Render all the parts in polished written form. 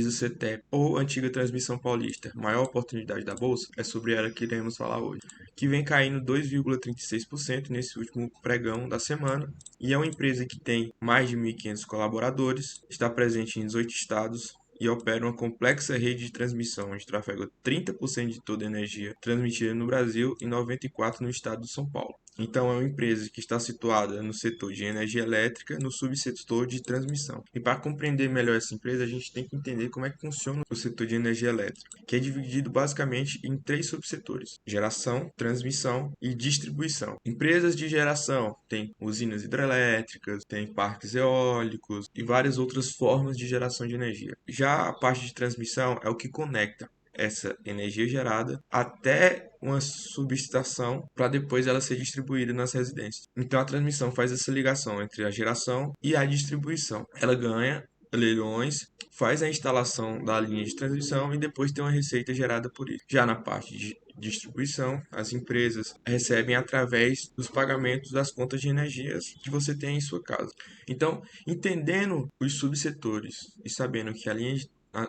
ISA-CETEP ou Antiga Transmissão Paulista, maior oportunidade da Bolsa, é sobre ela que iremos falar hoje, que vem caindo 2,36% nesse último pregão da semana, e é uma empresa que tem mais de 1.500 colaboradores, está presente em 18 estados, e opera uma complexa rede de transmissão, onde trafega 30% de toda a energia transmitida no Brasil e 94% no estado de São Paulo. Então, é uma empresa que está situada no setor de energia elétrica, no subsetor de transmissão. E para compreender melhor essa empresa, a gente tem que entender como é que funciona o setor de energia elétrica, que é dividido basicamente em 3 subsetores: geração, transmissão e distribuição. Empresas de geração têm usinas hidrelétricas, têm parques eólicos e várias outras formas de geração de energia. Já a parte de transmissão é o que conecta essa energia gerada até uma subestação para depois ela ser distribuída nas residências. Então a transmissão faz essa ligação entre a geração e a distribuição. Ela ganha leilões, faz a instalação da linha de transmissão e depois tem uma receita gerada por isso. Já na parte de distribuição, as empresas recebem através dos pagamentos das contas de energias que você tem em sua casa. Então, entendendo os subsetores e sabendo que a linha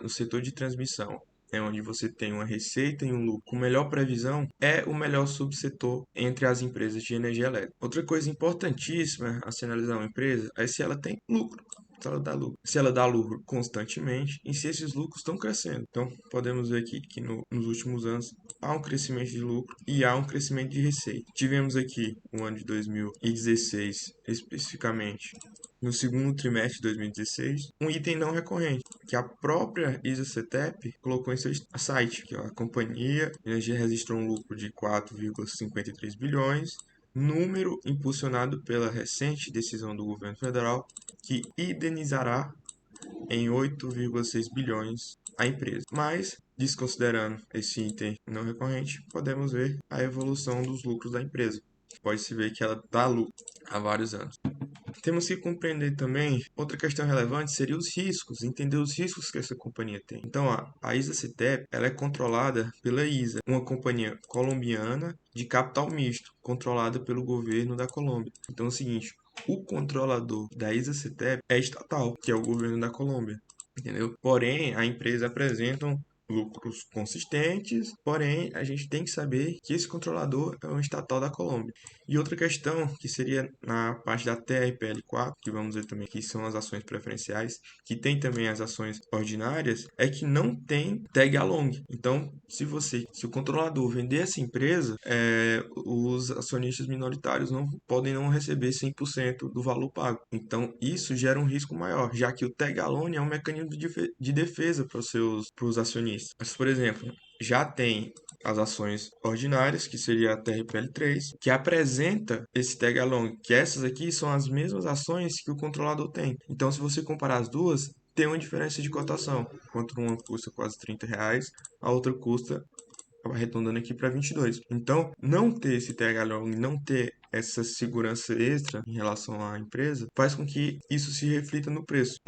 no setor de transmissão é onde você tem uma receita e um lucro com melhor previsão, é o melhor subsetor entre as empresas de energia elétrica. Outra coisa importantíssima a se analisar uma empresa é se ela tem lucro. Se ela dá lucro constantemente e se esses lucros estão crescendo. Então, podemos ver aqui que nos últimos anos há um crescimento de lucro e há um crescimento de receita. Tivemos aqui o ano de 2016, especificamente, no segundo trimestre de 2016, um item não recorrente, que a própria ISA-CETEP colocou em seu site, que a companhia energia registrou um lucro de 4,53 bilhões, número impulsionado pela recente decisão do governo federal que indenizará em 8,6 bilhões a empresa. Mas, desconsiderando esse item não recorrente, podemos ver a evolução dos lucros da empresa. Pode-se ver que ela dá lucro há vários anos. Temos que compreender também, outra questão relevante seria os riscos, entender os riscos que essa companhia tem. Então, a ISA-CETEP, ela é controlada pela ISA, uma companhia colombiana de capital misto, controlada pelo governo da Colômbia. Então é o seguinte, o controlador da ISA-CETEP é estatal, que é o governo da Colômbia, entendeu? Porém, a empresa apresenta lucros consistentes, porém a gente tem que saber que esse controlador é um estatal da Colômbia. E outra questão, que seria na parte da TRPL4, que vamos ver também que são as ações preferenciais, que tem também as ações ordinárias, é que não tem tag along. Então, se o controlador vender essa empresa, os acionistas minoritários não podem não receber 100% do valor pago. Então, isso gera um risco maior, já que o tag along é um mecanismo de defesa para os acionistas. Mas, por exemplo, já tem as ações ordinárias, que seria a TRPL3, que apresenta esse tag along, que essas aqui são as mesmas ações que o controlador tem. Então, se você comparar as duas, tem uma diferença de cotação. Enquanto uma custa quase R$ 30, a outra custa, arredondando aqui para 22. Então, não ter esse tag along, não ter essa segurança extra em relação à empresa, faz com que isso se reflita no preço.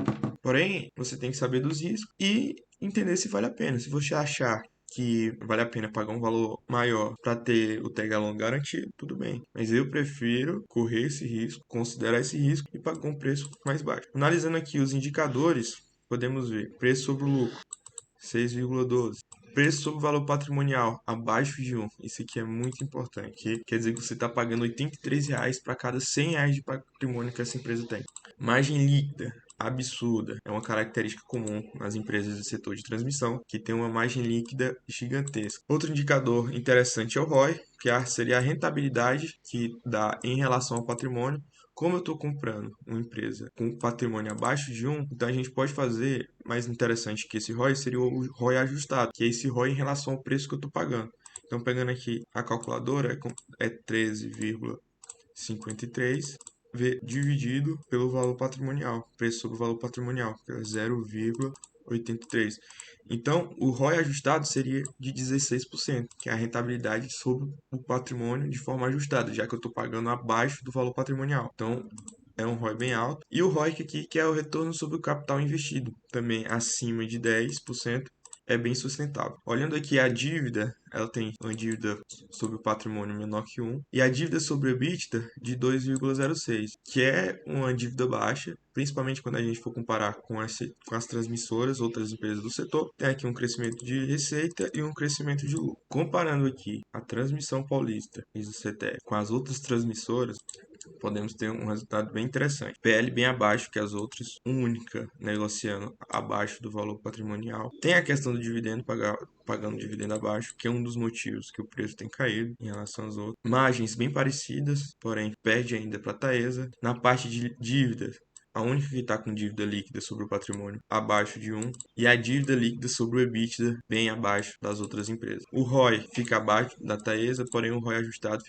Porém, você tem que saber dos riscos e entender se vale a pena. Se você achar que vale a pena pagar um valor maior para ter o tag along garantido, tudo bem. Mas eu prefiro correr esse risco, considerar esse risco e pagar um preço mais baixo. Analisando aqui os indicadores, podemos ver preço sobre o lucro, 6,12. Preço sobre o valor patrimonial, abaixo de 1. Isso aqui é muito importante. Quer dizer que você está pagando R$ 83 para cada R$ 100 de patrimônio que essa empresa tem. Margem líquida, absurda. É uma característica comum nas empresas do setor de transmissão, que tem uma margem líquida gigantesca. Outro indicador interessante é o ROI, que seria a rentabilidade que dá em relação ao patrimônio. Como eu estou comprando uma empresa com patrimônio abaixo de 1, então a gente pode fazer, mais interessante que esse ROI, seria o ROI ajustado, que é esse ROI em relação ao preço que eu estou pagando. Então, pegando aqui a calculadora, é 13,53 dividido pelo valor patrimonial, preço sobre o valor patrimonial, que é 0,83. Então, o ROI ajustado seria de 16%, que é a rentabilidade sobre o patrimônio de forma ajustada, já que eu estou pagando abaixo do valor patrimonial. Então, é um ROI bem alto. E o ROIC aqui, que é o retorno sobre o capital investido, também acima de 10%, é bem sustentável. Olhando aqui a dívida, ela tem uma dívida sobre o patrimônio menor que 1 e a dívida sobre o EBITDA de 2,06, que é uma dívida baixa, principalmente quando a gente for comparar com as transmissoras, outras empresas do setor. Tem aqui um crescimento de receita e um crescimento de lucro. Comparando aqui a Transmissão Paulista e o CTE com as outras transmissoras, podemos ter um resultado bem interessante. PL bem abaixo que as outras, única negociando abaixo do valor patrimonial. Tem a questão do dividendo, pagando dividendo abaixo, que é um dos motivos que o preço tem caído em relação às outras. Margens bem parecidas, porém perde ainda para a Taesa. Na parte de dívidas, a única que está com dívida líquida sobre o patrimônio abaixo de 1 e a dívida líquida sobre o EBITDA bem abaixo das outras empresas. O ROI fica abaixo da Taesa, porém o ROI ajustado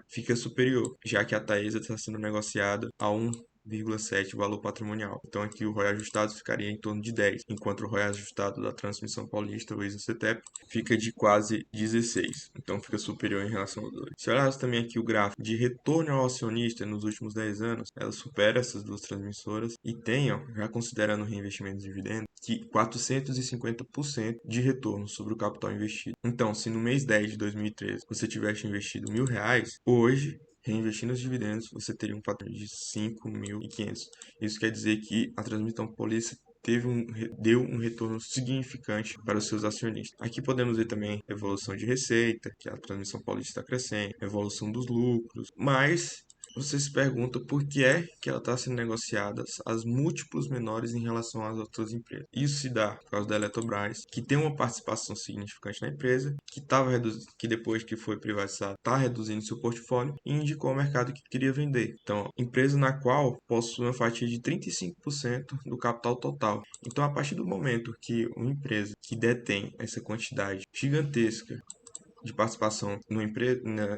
fica superior, já que a Taesa está sendo negociada a 1,7 valor patrimonial. Então aqui o ROI ajustado ficaria em torno de 10, enquanto o ROI ajustado da Transmissão Paulista, o ISA-CTEP, fica de quase 16. Então fica superior em relação aos dois. Se olharmos também aqui o gráfico de retorno ao acionista nos últimos 10 anos, ela supera essas duas transmissoras e tem, ó, já considerando o reinvestimento de dividendos, que 450% de retorno sobre o capital investido. Então, se no mês 10 de 2013 você tivesse investido R$ 1.000, hoje reinvestindo os dividendos, você teria um patrimônio de 5.500. Isso quer dizer que a Transmissão Paulista deu um retorno significante para os seus acionistas. Aqui podemos ver também a evolução de receita, que a Transmissão Paulista está crescendo, a evolução dos lucros, mas você se pergunta por que é que ela está sendo negociada às múltiplos menores em relação às outras empresas. Isso se dá por causa da Eletrobras, que tem uma participação significante na empresa, que depois que foi privatizada está reduzindo seu portfólio e indicou ao mercado que queria vender. Então, empresa na qual possui uma fatia de 35% do capital total. Então, a partir do momento que uma empresa que detém essa quantidade gigantesca de participação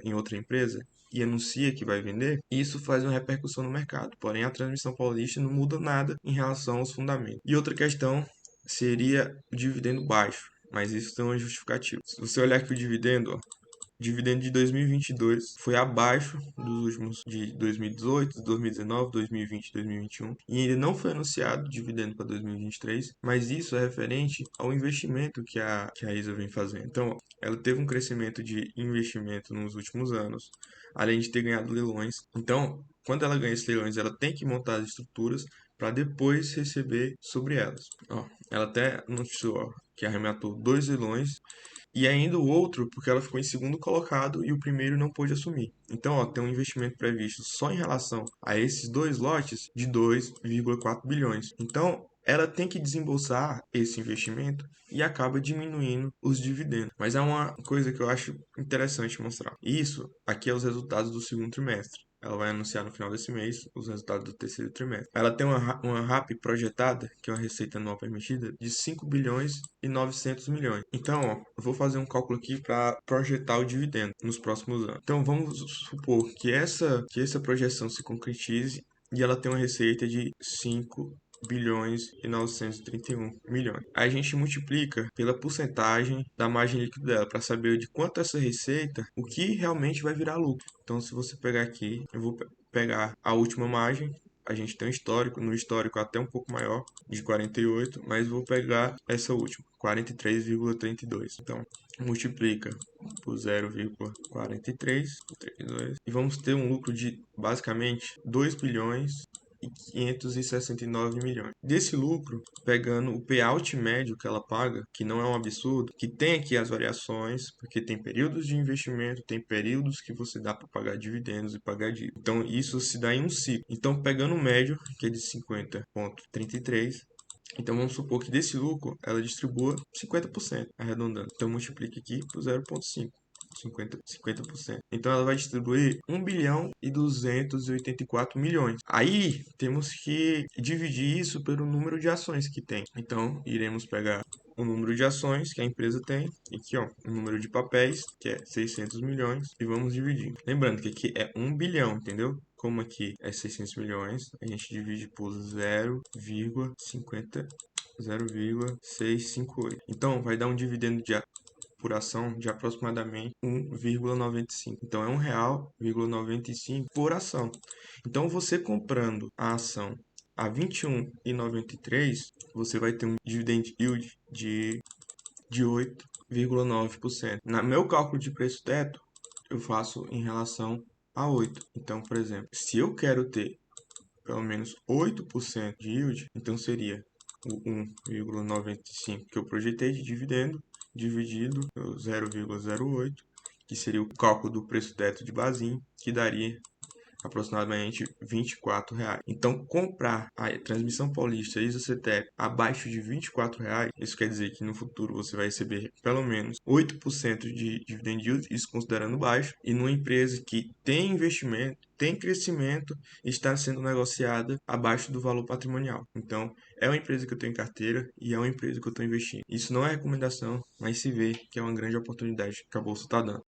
em outra empresa e anuncia que vai vender, isso faz uma repercussão no mercado. Porém, a Transmissão Paulista não muda nada em relação aos fundamentos. E outra questão seria o dividendo baixo, mas isso tem uma justificativa. Se você olhar aqui o dividendo, ó, o dividendo de 2022 foi abaixo dos últimos de 2018, 2019, 2020 e 2021 e ainda não foi anunciado dividendo para 2023, mas isso é referente ao investimento que a ISA vem fazendo. Então, ela teve um crescimento de investimento nos últimos anos, além de ter ganhado leilões. Então, quando ela ganha esses leilões, ela tem que montar as estruturas para depois receber sobre elas. Ó, ela até anunciou, ó, que arrematou 2 leilões e ainda o outro porque ela ficou em segundo colocado e o primeiro não pôde assumir. Então, ó, tem um investimento previsto só em relação a esses 2 lotes de 2,4 bilhões. Então, ela tem que desembolsar esse investimento e acaba diminuindo os dividendos. Mas é uma coisa que eu acho interessante mostrar. Isso aqui é os resultados do segundo trimestre. Ela vai anunciar no final desse mês os resultados do terceiro trimestre. Ela tem uma RAP projetada, que é uma receita anual permitida, de 5 bilhões e 900 milhões. Então, ó, eu vou fazer um cálculo aqui para projetar o dividendo nos próximos anos. Então, vamos supor que essa projeção se concretize e ela tem uma receita de 5 bilhões e 931 milhões. Aí a gente multiplica pela porcentagem da margem líquida dela para saber de quanto essa receita, o que realmente vai virar lucro. Então, se você pegar aqui, eu vou pegar a última margem. A gente tem um histórico, no histórico até um pouco maior, de 48, mas vou pegar essa última, 43,32. Então, multiplica por 0,43 e vamos ter um lucro de basicamente 2 bilhões e 569 milhões. Desse lucro, pegando o payout médio que ela paga, que não é um absurdo, que tem aqui as variações, porque tem períodos de investimento, tem períodos que você dá para pagar dividendos e pagar dívida. Então, isso se dá em um ciclo. Então, pegando o médio, que é de 50,33, então vamos supor que desse lucro ela distribua 50%, arredondando. Então multiplique aqui por 0,5. 50%. Então ela vai distribuir 1 bilhão e 284 milhões. Aí temos que dividir isso pelo número de ações que tem. Então iremos pegar o número de ações que a empresa tem, e aqui ó, o número de papéis, que é 600 milhões, e vamos dividir. Lembrando que aqui é 1 bilhão, entendeu? Como aqui é 600 milhões, a gente divide por 0,658. Então vai dar um dividendo por ação de aproximadamente 1,95. Então é R$ 1,95 por ação. Então você comprando a ação a R$ 21,93, você vai ter um dividend yield de de 8,9%. No meu cálculo de preço teto, eu faço em relação a 8. Então, por exemplo, se eu quero ter pelo menos 8% de yield, então seria o 1,95 que eu projetei de dividendo, dividido pelo 0,08, que seria o cálculo do preço teto de Basel, que daria aproximadamente R$ 24. Então, comprar a transmissão paulista Isocetep abaixo de R$ 24, isso quer dizer que no futuro você vai receber pelo menos 8% de dividend yield, isso considerando baixo, e numa empresa que tem investimento, tem crescimento, está sendo negociada abaixo do valor patrimonial. Então, é uma empresa que eu tenho em carteira e é uma empresa que eu estou investindo. Isso não é recomendação, mas se vê que é uma grande oportunidade que a bolsa está dando.